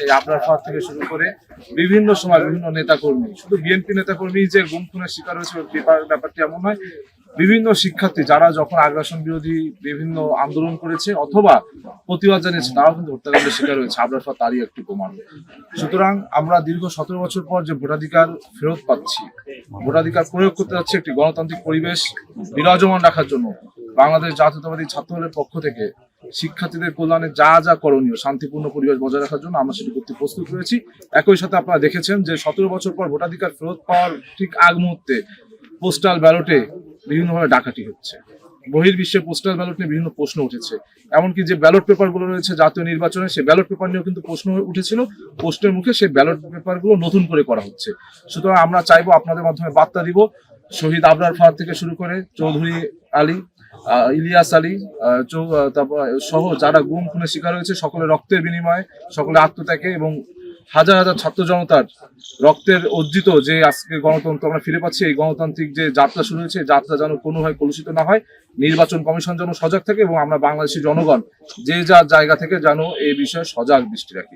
এই আবরার ফাহাদ থেকে শুরু করে বিভিন্ন সময় বিভিন্ন নেতাকর্মী, শুধু বিএনপি নেতাকর্মী যে গুম খুনের শিকার হয়েছে ব্যাপারটি এমন নয়। বিভিন্ন শিক্ষার্থী যারা যখন আগ্রাসন বিরোধী বিভিন্ন আন্দোলন করেছে অথবা প্রতিবাদ জানিয়েছে তারাও কিন্তু হত্যাকাণ্ডের শিকার হয়েছে। আবরার ফাহাদ তারই একটি প্রমাণ। সুতরাং আমরা দীর্ঘ 17 বছর পর যে ভোটাধিকার ফেরত পাচ্ছি, ভোটাধিকার প্রয়োগ করতে যাচ্ছে একটি গণতান্ত্রিক পরিবেশ বিরাজমান রাখার জন্য বাংলাদেশ জাতীয়তাবাদী ছাত্রদলের পক্ষ থেকে শিক্ষার্থীদের কল্যাণে যা যা করণীয় শান্তিপূর্ণ পরিবেশ বজায় রাখার জন্য আমরা সেটি করতে প্রস্তুত রয়েছি। একই সাথে আপনারা দেখেছেন যে 17 বছর পর ভোটাধিকার ফেরত পাওয়ার ঠিক আগ মুহূর্তে পোস্টাল ব্যালটে বিভিন্নভাবে ডাকাতি হচ্ছে। বহির্বিশ্বে পোস্টাল ব্যালট নিয়ে বিভিন্ন প্রশ্ন উঠেছে। এমনকি যে ব্যালট পেপার গুলো রয়েছে জাতীয় নির্বাচনে, সেই ব্যালট পেপার নিয়েও কিন্তু প্রশ্ন উঠেছিল। প্রশ্নের মুখে সেই ব্যালট পেপার গুলো নতুন করে করা হচ্ছে। সুতরাং আমরা চাইবো আপনাদের মাধ্যমে বার্তা দিব, শহীদ আবরার ফাহাদ থেকে শুরু করে চৌধুরী আলী, ইলিয়াস আলী তারপর সহ যারা গুম খুনের শিকার হয়েছে, সকলের রক্তের বিনিময়ে, সকলের আত্মত্যাগে এবং হাজার হাজার ছাত্র জনতার রক্তের অর্জিত যে আজকে গণতন্ত্র আমরা ফিরে পাচ্ছি, এই গণতান্ত্রিক যে যাত্রা শুরু হয়েছে, যাত্রা যেন কোনোভাবে কলুষিত না হয়। নির্বাচন কমিশন যেন সজাগ থাকে এবং আমরা বাংলাদেশি জনগণ যে যার জায়গা থেকে যেন এই বিষয়ে সজাগ দৃষ্টি রাখি।